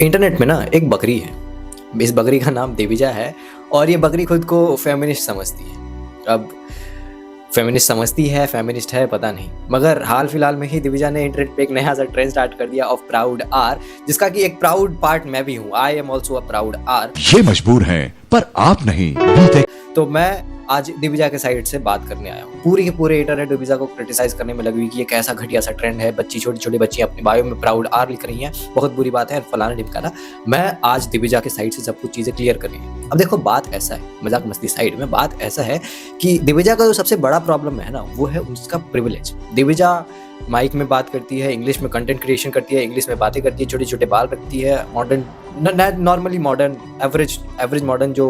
Internet में ना एक बकरी है। इस बकरी का नाम देविजा है और ये बकरी खुद को फेमिनिस्ट समझती है। अब फेमिनिस्ट समझती है, फेमिनिस्ट है पता नहीं, मगर हाल फिलहाल में ही दिविजा ने इंटरनेट पे एक नया सा ट्रेंड स्टार्ट कर दिया ऑफ प्राउड आर, जिसका कि एक प्राउड पार्ट मैं भी हूँ। I am also a proud are. ये मजबूर हैं पर आप नहीं। तो मैं आज दिविजा के साइड से बात करने आया हूँ। पूरी के पूरे इंटरनेट दिविजा को क्रिटिसाइज करने में लगी हुई कि ये कैसा घटिया सा ट्रेंड है, बच्ची छोटी छोटी बच्ची अपने बायो में प्राउड आर लिख रही हैं, बहुत बुरी बात है, फलाना ढिमकाना। मैं आज दिविजा के साइड से सब कुछ चीजें क्लियर करनी है। अब देखो बात ऐसा है, मजाक मस्ती साइड में, बात ऐसा है कि दिविजा का जो सबसे बड़ा प्रॉब्लम है ना, वो है उसका प्रिविलेज। दिविजा माइक में बात करती है, इंग्लिश में कंटेंट क्रिएशन करती है, इंग्लिश में बातें करती है, छोटे छोटे बाल रखती है, modern normally modern average modern जो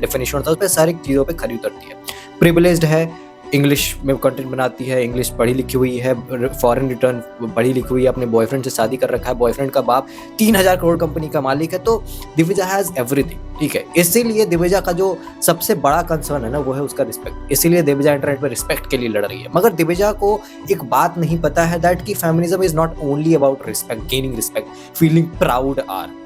डेफिनेशन होता है उस पर सारी चीज़ों पे खरी उतरती है। प्रिविलेज्ड है, इंग्लिश में कंटेंट बनाती है, इंग्लिश पढ़ी लिखी हुई है, फॉरेन रिटर्न पढ़ी लिखी हुई है, अपने बॉयफ्रेंड से शादी कर रखा है, बॉयफ्रेंड का बाप 3000 करोड़ कंपनी का मालिक है। तो दिविजा हैज़ एवरीथिंग, ठीक है। इसीलिए दिविजा का जो सबसे बड़ा कंसर्न है ना, वो है उसका रिस्पेक्ट। इसीलिए दिविजा इंटरनेट पर रिस्पेक्ट के लिए लड़ रही है। मगर दिविजा को एक बात नहीं पता है दैट कि feminism is not only about respect, gaining respect, feeling proud or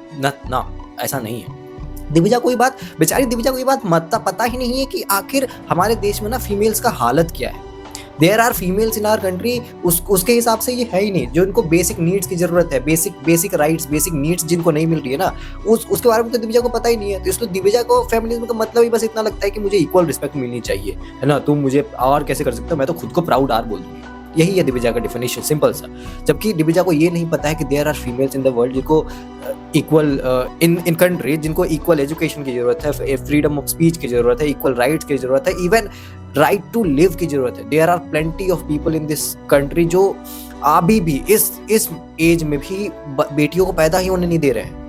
ना, ऐसा नहीं है। दिविजा को ये बात, बेचारी दिविजा को ये बात पता ही नहीं है कि आखिर हमारे देश में ना फीमेल्स का हालत क्या है। There are females in our country, उसके हिसाब से ये है ही नहीं। जो इनको बेसिक नीड्स की जरूरत है, बेसिक राइट्स, बेसिक नीड्स जिनको नहीं मिल रही है ना, उसके बारे में तो दिविजा को पता ही नहीं है। तो इसलिए दिविजा को फेमिनिज्म का मतलब ही बस इतना लगता है कि मुझे इक्वल रिस्पेक्ट मिलनी चाहिए, है ना। तुम मुझे और कैसे कर सकते हो, मैं तो खुद को प्राउड आर बोल दूंगी। यही है दिविजा का डेफिनेशन, सिंपल सा। जबकि दिविजा को ये नहीं पता है कि there are females in the world जिनको इक्वल इन कंट्री, जिनको इक्वल एजुकेशन की जरूरत है, फ्रीडम ऑफ स्पीच की जरूरत है, इक्वल राइट्स की जरूरत है, इवन राइट टू लिव की जरूरत है। There are plenty of people in this country जो अभी भी इस एज में भी बेटियों को पैदा ही होने नहीं दे रहे हैं।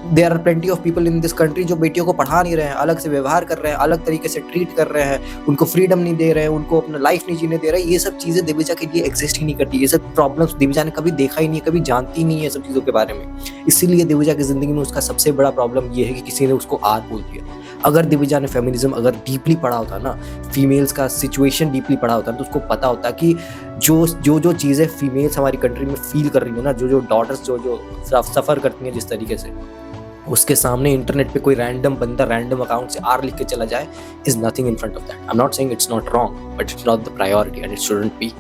There are plenty of people in this country जो बेटियों को पढ़ा नहीं रहे हैं, अलग से व्यवहार कर रहे हैं, अलग तरीके से ट्रीट कर रहे हैं, उनको फ्रीडम नहीं दे रहे हैं, उनको अपना लाइफ नहीं जीने दे रहे हैं। ये सब चीज़ें दिविजा के लिए एग्जिस्ट ही नहीं करती। ये सब प्रॉब्लम्स दिविजा ने कभी देखा ही नहीं है, कभी जानती नहीं है सब चीज़ों के बारे में। इसीलिए दिविजा की ज़िंदगी में उसका सबसे बड़ा प्रॉब्लम ये है कि किसी ने उसको आर बोल दिया। अगर दिविजा ने फेमिनिज्म अगर डीपली पढ़ा होता ना, फीमेल्स का सिचुएशन डीपली पढ़ा होता, तो उसको पता होता कि जो चीज़ें फीमेल्स हमारी कंट्री में फील कर रही है ना, जो डॉटर्स जो सफ़र करती हैं जिस तरीके से, उसके सामने इंटरनेट पे कोई रैंडम बंदा रैंडम अकाउंट से आर लिख के चला जाए, is nothing in front of that. I am not saying it's not wrong, but it's not the priority and it shouldn't be.